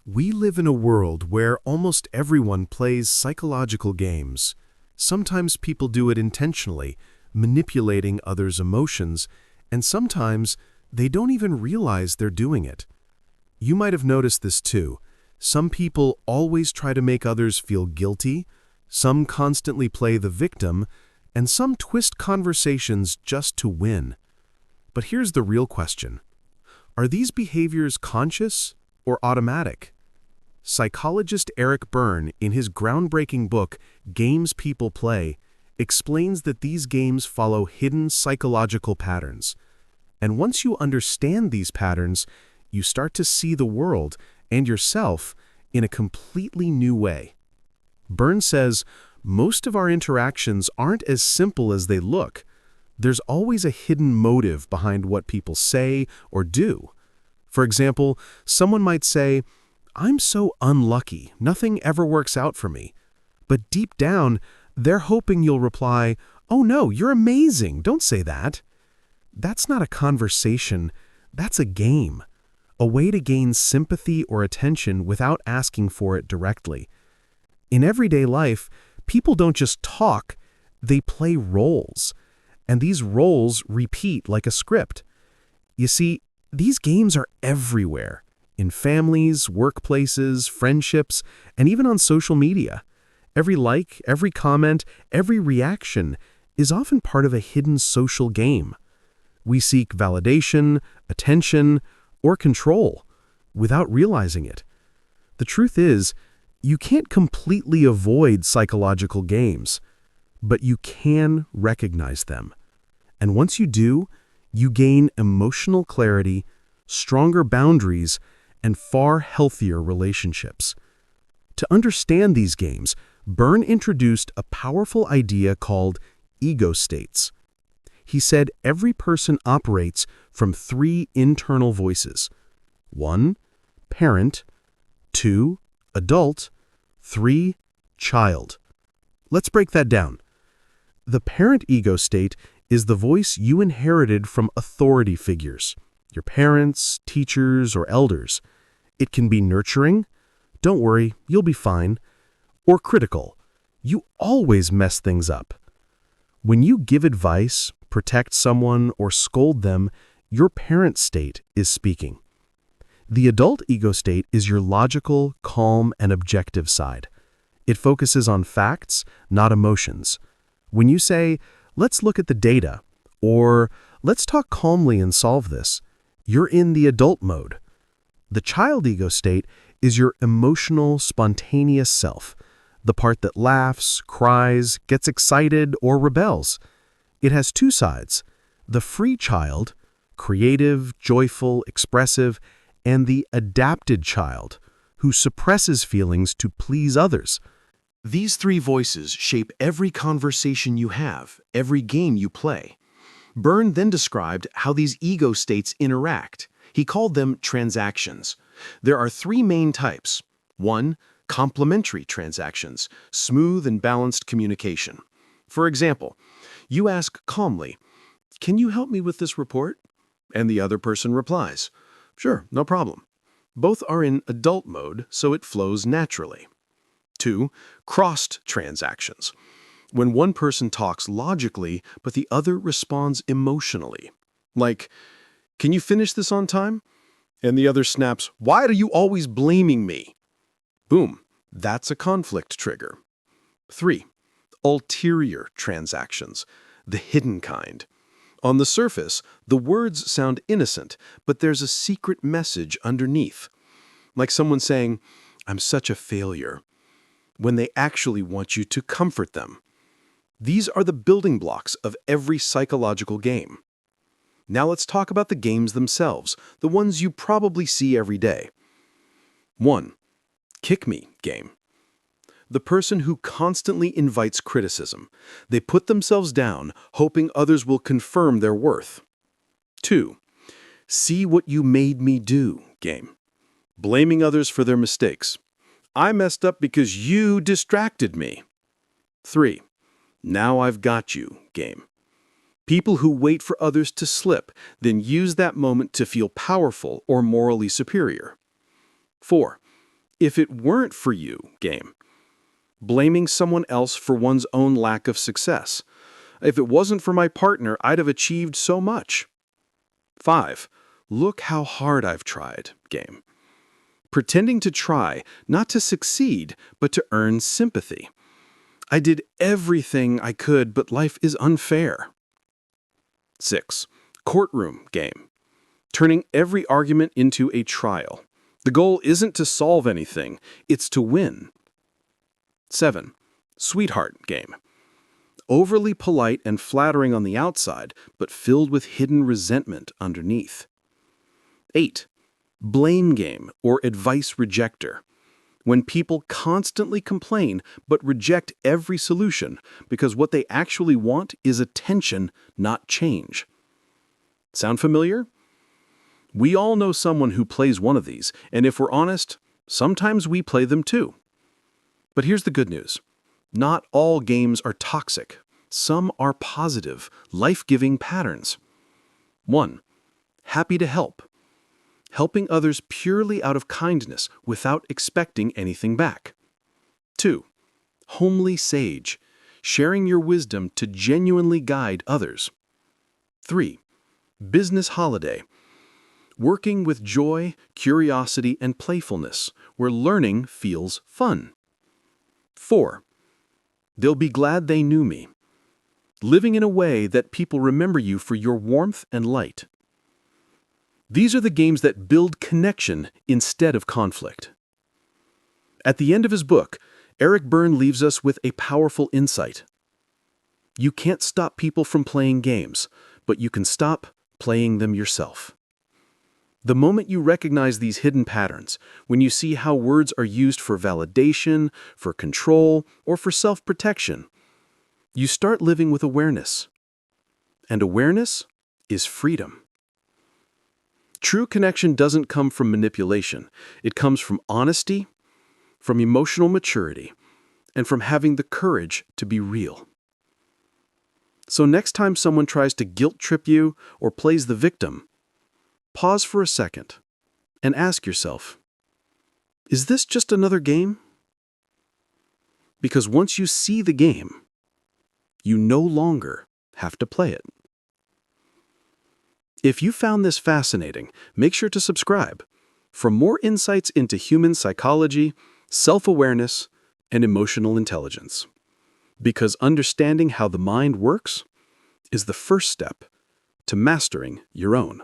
We live in a world where almost everyone plays psychological games. Sometimes people do it intentionally, manipulating others' emotions, and sometimes they don't even realize they're doing it. You might have noticed this too. Some people always try to make others feel guilty, some constantly play the victim, and some twist conversations just to win. But here's the real question. Are these behaviors conscious or automatic? Psychologist Eric Berne, in his groundbreaking book, Games People Play, explains that these games follow hidden psychological patterns. And once you understand these patterns, you start to see the world and yourself in a completely new way. Berne says, most of our interactions aren't as simple as they look. There's always a hidden motive behind what people say or do. For example, someone might say, "I'm so unlucky, nothing ever works out for me." But deep down, they're hoping you'll reply, "Oh no, you're amazing, don't say that." That's not a conversation, that's a game. A way to gain sympathy or attention without asking for it directly. In everyday life, people don't just talk, they play roles. And these roles repeat like a script. You see, these games are everywhere. In families, workplaces, friendships, and even on social media. Every like, every comment, every reaction is often part of a hidden social game. We seek validation, attention, or control without realizing it. The truth is, you can't completely avoid psychological games, but you can recognize them. And once you do, you gain emotional clarity, stronger boundaries, and far healthier relationships. To understand these games, Berne introduced a powerful idea called ego states. He said every person operates from 3 internal voices. 1, parent, 2, adult, 3, child. Let's break that down. The parent ego state is the voice you inherited from authority figures, your parents, teachers, or elders. It can be nurturing, "Don't worry, you'll be fine," or critical, "You always mess things up." When you give advice, protect someone, or scold them, your parent state is speaking. The adult ego state is your logical, calm, and objective side. It focuses on facts, not emotions. When you say, "Let's look at the data," or "Let's talk calmly and solve this," you're in the adult mode. The child ego state is your emotional, spontaneous self, the part that laughs, cries, gets excited, or rebels. It has 2 sides, the free child, creative, joyful, expressive, and the adapted child, who suppresses feelings to please others. These 3 voices shape every conversation you have, every game you play. Berne then described how these ego states interact. He called them transactions. There are 3 main types. 1, complementary transactions, smooth and balanced communication. For example, you ask calmly, "Can you help me with this report?" And the other person replies, "Sure, no problem." Both are in adult mode, so it flows naturally. 2, crossed transactions. When one person talks logically, but the other responds emotionally. Like, "Can you finish this on time?" And the other snaps, "Why are you always blaming me?" Boom, that's a conflict trigger. 3, ulterior transactions, the hidden kind. On the surface, the words sound innocent, but there's a secret message underneath. Like someone saying, "I'm such a failure," when they actually want you to comfort them. These are the building blocks of every psychological game. Now let's talk about the games themselves, the ones you probably see every day. 1, kick me game. The person who constantly invites criticism. They put themselves down, hoping others will confirm their worth. 2, see what you made me do game. Blaming others for their mistakes. "I messed up because you distracted me." 3, now I've got you game. People who wait for others to slip, then use that moment to feel powerful or morally superior. 4, If it weren't for you game. Blaming someone else for one's own lack of success. If it wasn't for my partner, I'd have achieved so much. 5. Look how hard I've tried game. Pretending to try, not to succeed, but to earn sympathy. I did everything I could, but life is unfair. 6. Courtroom game. Turning every argument into a trial. The goal isn't to solve anything, it's to win. 7. Sweetheart game. Overly polite and flattering on the outside, but filled with hidden resentment underneath. 8. Blame game or advice rejector. When people constantly complain but reject every solution because what they actually want is attention, not change. Sound familiar? We all know someone who plays one of these, and if we're honest, sometimes we play them too. But here's the good news. Not all games are toxic. Some are positive, life-giving patterns. 1. Happy to help. Helping others purely out of kindness without expecting anything back. 2. Homely sage. Sharing your wisdom to genuinely guide others. 3. Business holiday. Working with joy, curiosity, and playfulness, where learning feels fun. 4. They'll be glad they knew me. Living in a way that people remember you for your warmth and light. These are the games that build connection instead of conflict. At the end of his book, Eric Berne leaves us with a powerful insight. You can't stop people from playing games, but you can stop playing them yourself. The moment you recognize these hidden patterns, when you see how words are used for validation, for control, or for self-protection, you start living with awareness. And awareness is freedom. True connection doesn't come from manipulation. It comes from honesty, from emotional maturity, and from having the courage to be real. So next time someone tries to guilt-trip you or plays the victim, pause for a second and ask yourself, is this just another game? Because once you see the game, you no longer have to play it. If you found this fascinating, make sure to subscribe for more insights into human psychology, self-awareness, and emotional intelligence. Because understanding how the mind works is the first step to mastering your own.